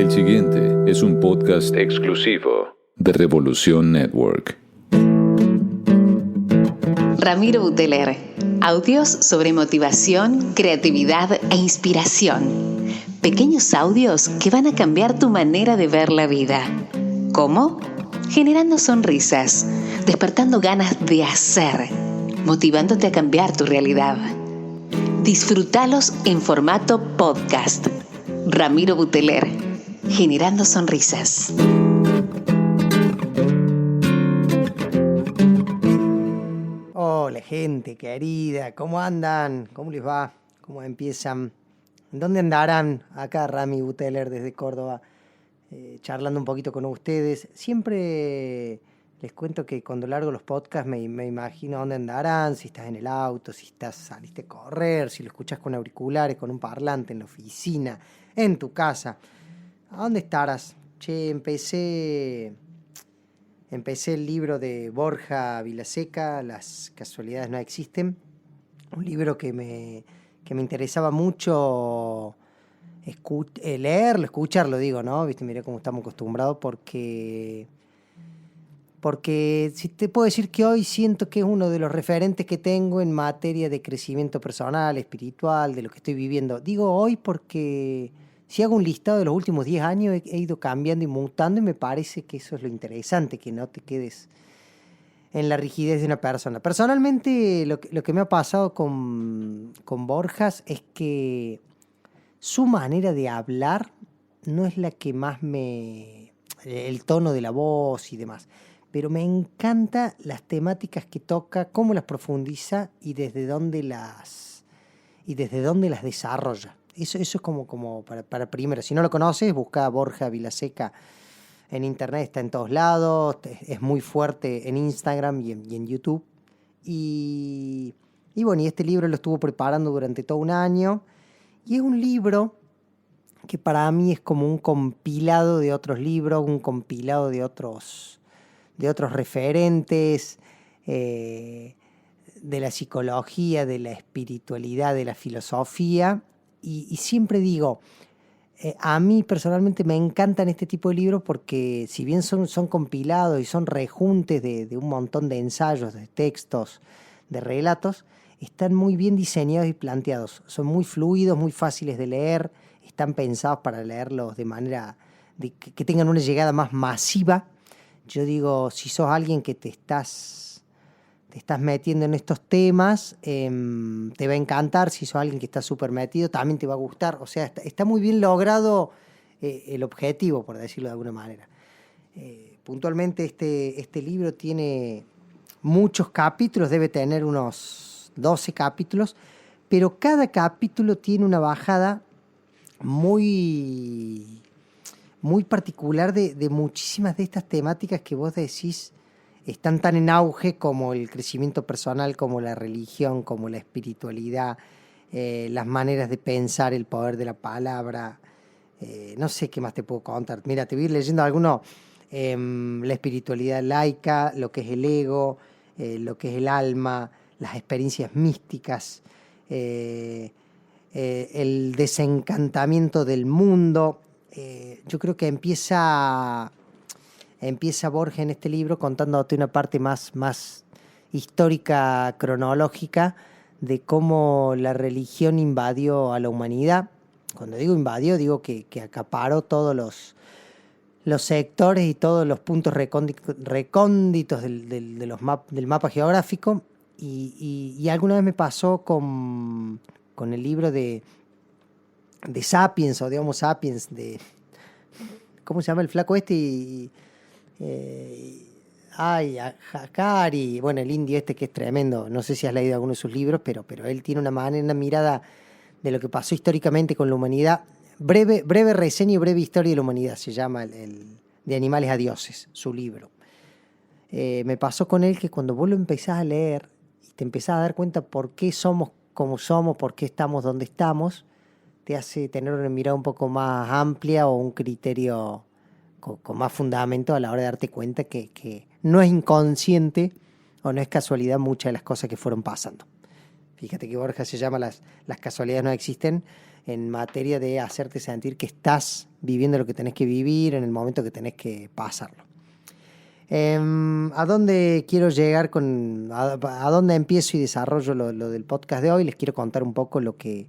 El siguiente es un podcast exclusivo de Revolución Network. Ramiro Buteler. Audios sobre motivación, creatividad e inspiración. Pequeños audios que van a cambiar tu manera de ver la vida. ¿Cómo? Generando sonrisas, despertando ganas de hacer, motivándote a cambiar tu realidad. Disfrútalos en formato podcast. Ramiro Buteler, generando sonrisas. Hola gente querida, ¿cómo andan? ¿Cómo les va? ¿Cómo empiezan? ¿Dónde andarán? Acá Rami Buteler desde Córdoba, charlando un poquito con ustedes. Siempre les cuento que cuando largo los podcasts me imagino dónde andarán, si estás en el auto, si saliste a correr, si lo escuchas con auriculares, con un parlante, en la oficina, en tu casa. ¿A dónde estarás? Che, empecé el libro de Borja Vilaseca, Las casualidades no existen. Un libro que me interesaba mucho leerlo, escucharlo, digo, ¿no? Viste, mirá cómo estamos acostumbrados, porque si te puedo decir que hoy siento que es uno de los referentes que tengo en materia de crecimiento personal, espiritual, de lo que estoy viviendo. Digo hoy porque si hago un listado de los últimos 10 años he ido cambiando y mutando, y me parece que eso es lo interesante, que no te quedes en la rigidez de una persona. Personalmente, lo que me ha pasado con Borjas es que su manera de hablar no es la que más el tono de la voz y demás, pero me encantan las temáticas que toca, cómo las profundiza y desde dónde las desarrolla. Eso es como para primero. Si no lo conoces, busca a Borja Vilaseca en internet, está en todos lados, es muy fuerte en Instagram y en YouTube. Y bueno, y este libro lo estuvo preparando durante todo un año, y es un libro que para mí es como un compilado de otros libros, un compilado de otros referentes, de la psicología, de la espiritualidad, de la filosofía. Y siempre digo, a mí personalmente me encantan este tipo de libros porque si bien son compilados y son rejuntes de un montón de ensayos, de textos, de relatos, están muy bien diseñados y planteados. Son muy fluidos, muy fáciles de leer, están pensados para leerlos de manera que tengan una llegada más masiva. Yo digo, si sos alguien que te estás metiendo en estos temas, te va a encantar. Si sos alguien que está súper metido, también te va a gustar. O sea, está muy bien logrado el objetivo, por decirlo de alguna manera. Puntualmente este libro tiene muchos capítulos, debe tener unos 12 capítulos, pero cada capítulo tiene una bajada muy, muy particular de muchísimas de estas temáticas que vos decís están tan en auge, como el crecimiento personal, como la religión, como la espiritualidad, las maneras de pensar, el poder de la palabra. No sé qué más te puedo contar. Mira, te voy a ir leyendo algunos. La espiritualidad laica, lo que es el ego, lo que es el alma, las experiencias místicas, el desencantamiento del mundo. Yo creo que empieza Borges en este libro contándote una parte más histórica, cronológica, de cómo la religión invadió a la humanidad. Cuando digo invadió, digo que acaparó todos los sectores y todos los puntos recónditos del mapa geográfico. Y alguna vez me pasó con el libro de Sapiens, o de Homo Sapiens, ¿cómo se llama el flaco este? Hakari, bueno, el indio este que es tremendo. No sé si has leído alguno de sus libros, pero él tiene una mirada de lo que pasó históricamente con la humanidad. Breve reseña y breve historia de la humanidad, se llama el De animales a dioses, su libro. Me pasó con él que cuando vos lo empezás a leer y te empezás a dar cuenta por qué somos como somos, por qué estamos donde estamos, te hace tener una mirada un poco más amplia o un criterio con más fundamento a la hora de darte cuenta que no es inconsciente o no es casualidad muchas de las cosas que fueron pasando. Fíjate que Borja se llama las casualidades no existen, en materia de hacerte sentir que estás viviendo lo que tenés que vivir en el momento que tenés que pasarlo. ¿A dónde quiero llegar a dónde empiezo y desarrollo lo del podcast de hoy? Les quiero contar un poco lo que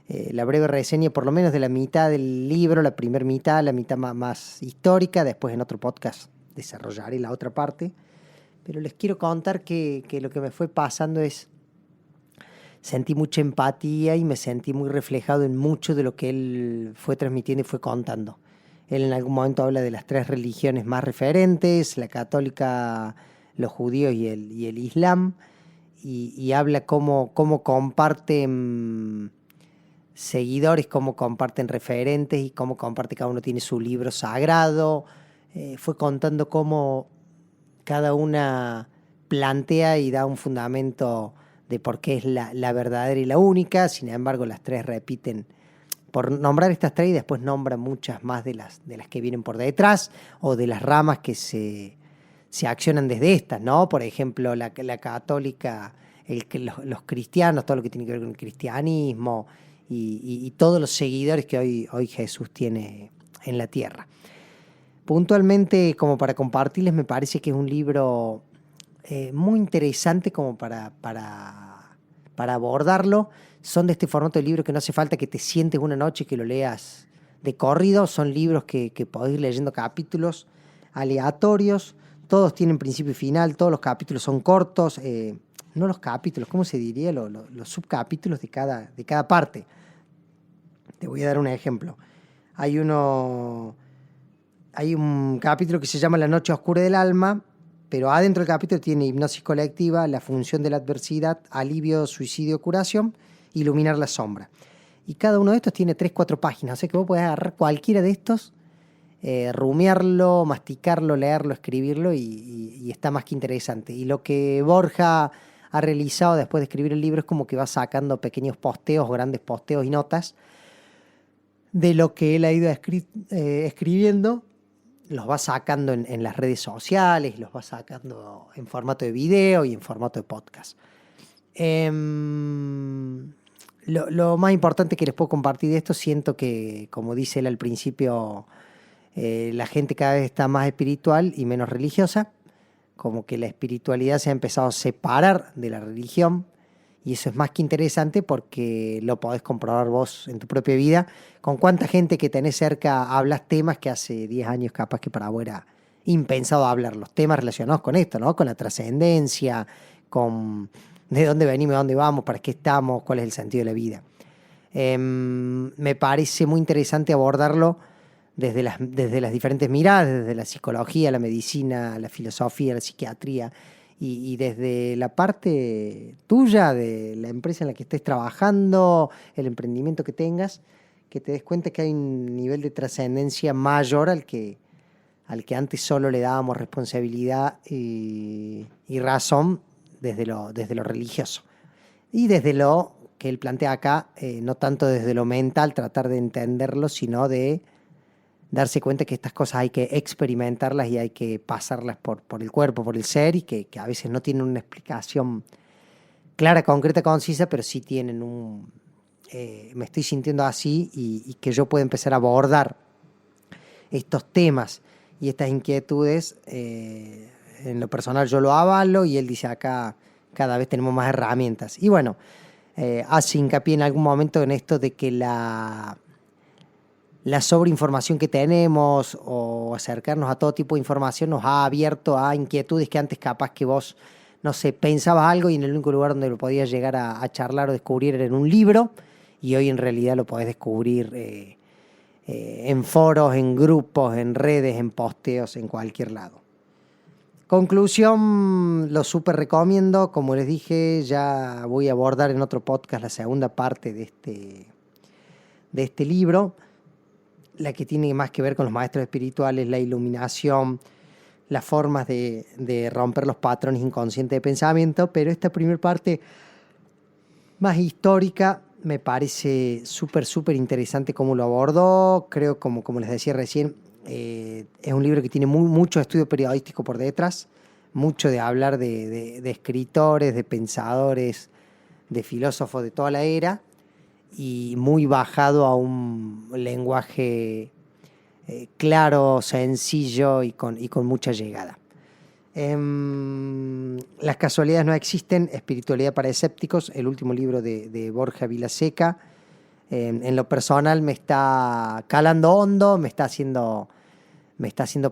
la breve reseña, por lo menos de la mitad del libro, la primera mitad, la mitad más histórica. Después en otro podcast desarrollaré la otra parte, pero les quiero contar que lo que me fue pasando es, sentí mucha empatía y me sentí muy reflejado en mucho de lo que él fue transmitiendo y fue contando. Él en algún momento habla de las 3 religiones más referentes, la católica, los judíos y el islam, y habla cómo comparten seguidores, cómo comparten referentes y cómo comparte, cada uno tiene su libro sagrado. Fue contando cómo cada una plantea y da un fundamento de por qué es la verdadera y la única. Sin embargo, las 3 repiten, por nombrar estas 3, y después nombra muchas más de las que vienen por detrás o de las ramas que se accionan desde estas, ¿no? Por ejemplo, la católica, los cristianos, todo lo que tiene que ver con el cristianismo y todos los seguidores que hoy Jesús tiene en la tierra. Puntualmente, como para compartirles, me parece que es un libro muy interesante como para abordarlo. Son de este formato de libro que no hace falta que te sientes una noche y que lo leas de corrido. Son libros que podés ir leyendo capítulos aleatorios. Todos tienen principio y final, todos los capítulos son cortos. No los capítulos, ¿cómo se diría? Los subcapítulos de cada parte. Te voy a dar un ejemplo. Hay un capítulo que se llama La noche oscura del alma, pero adentro del capítulo tiene hipnosis colectiva, la función de la adversidad, alivio, suicidio, curación, iluminar la sombra. Y cada uno de estos tiene 3-4 páginas, o sea que vos podés agarrar cualquiera de estos, rumiarlo, masticarlo, leerlo, escribirlo y está más que interesante. Y lo que Borja ha realizado después de escribir el libro es como que va sacando pequeños posteos, grandes posteos y notas de lo que él ha ido escribiendo. Los va sacando en las redes sociales, los va sacando en formato de video y en formato de podcast. Lo más importante que les puedo compartir de esto, siento que, como dice él al principio, la gente cada vez está más espiritual y menos religiosa, como que la espiritualidad se ha empezado a separar de la religión, y eso es más que interesante porque lo podés comprobar vos en tu propia vida, con cuánta gente que tenés cerca hablas temas que hace 10 años capaz que para vos era impensado hablar, los temas relacionados con esto, ¿no? Con la trascendencia, con de dónde venimos, a dónde vamos, para qué estamos, cuál es el sentido de la vida. Me parece muy interesante abordarlo desde las diferentes miradas, desde la psicología, la medicina, la filosofía, la psiquiatría, y desde la parte tuya, de la empresa en la que estés trabajando, el emprendimiento que tengas, que te des cuenta que hay un nivel de trascendencia mayor al que antes solo le dábamos responsabilidad y razón desde lo religioso. Y desde lo que él plantea acá, no tanto desde lo mental, tratar de entenderlo, sino de darse cuenta que estas cosas hay que experimentarlas y hay que pasarlas por el cuerpo, por el ser, y que a veces no tienen una explicación clara, concreta, concisa, pero sí tienen me estoy sintiendo así, y que yo puedo empezar a abordar estos temas y estas inquietudes. En lo personal yo lo avalo, y él dice acá cada vez tenemos más herramientas. Y bueno, hace hincapié en algún momento en esto de que la sobreinformación que tenemos, o acercarnos a todo tipo de información, nos ha abierto a inquietudes que antes capaz que vos, no sé, pensabas algo y en el único lugar donde lo podías llegar a charlar o descubrir era en un libro, y hoy en realidad lo podés descubrir en foros, en grupos, en redes, en posteos, en cualquier lado. Conclusión, lo súper recomiendo. Como les dije, ya voy a abordar en otro podcast la segunda parte de este libro, la que tiene más que ver con los maestros espirituales, la iluminación, las formas de romper los patrones inconscientes de pensamiento. Pero esta primera parte más histórica me parece súper interesante cómo lo abordó. Creo, como les decía recién, es un libro que tiene mucho estudio periodístico por detrás, mucho de hablar de escritores, de pensadores, de filósofos de toda la era y muy bajado a un lenguaje claro, sencillo y con mucha llegada. Las casualidades no existen, espiritualidad para escépticos, el último libro de Borja Vilaseca. En lo personal me está calando hondo, me está haciendo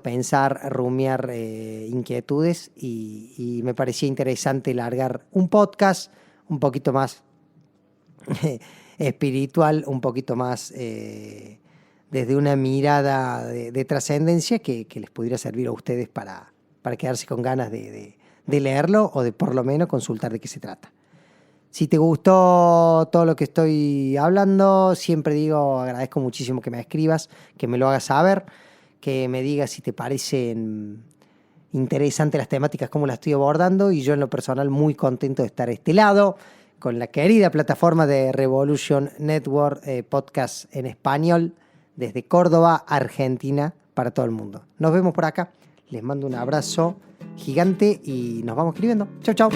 pensar, rumiar inquietudes y me parecía interesante largar un podcast un poquito más espiritual, un poquito más desde una mirada de trascendencia que les pudiera servir a ustedes para quedarse con ganas de leerlo o de por lo menos consultar de qué se trata. Si te gustó todo lo que estoy hablando, siempre digo, agradezco muchísimo que me escribas, que me lo hagas saber, que me digas si te parecen interesantes las temáticas, cómo las estoy abordando, y yo en lo personal muy contento de estar a este lado, con la querida plataforma de Revolution Network, podcast en español, desde Córdoba, Argentina, para todo el mundo. Nos vemos por acá, les mando un abrazo gigante y nos vamos escribiendo. Chau, chau.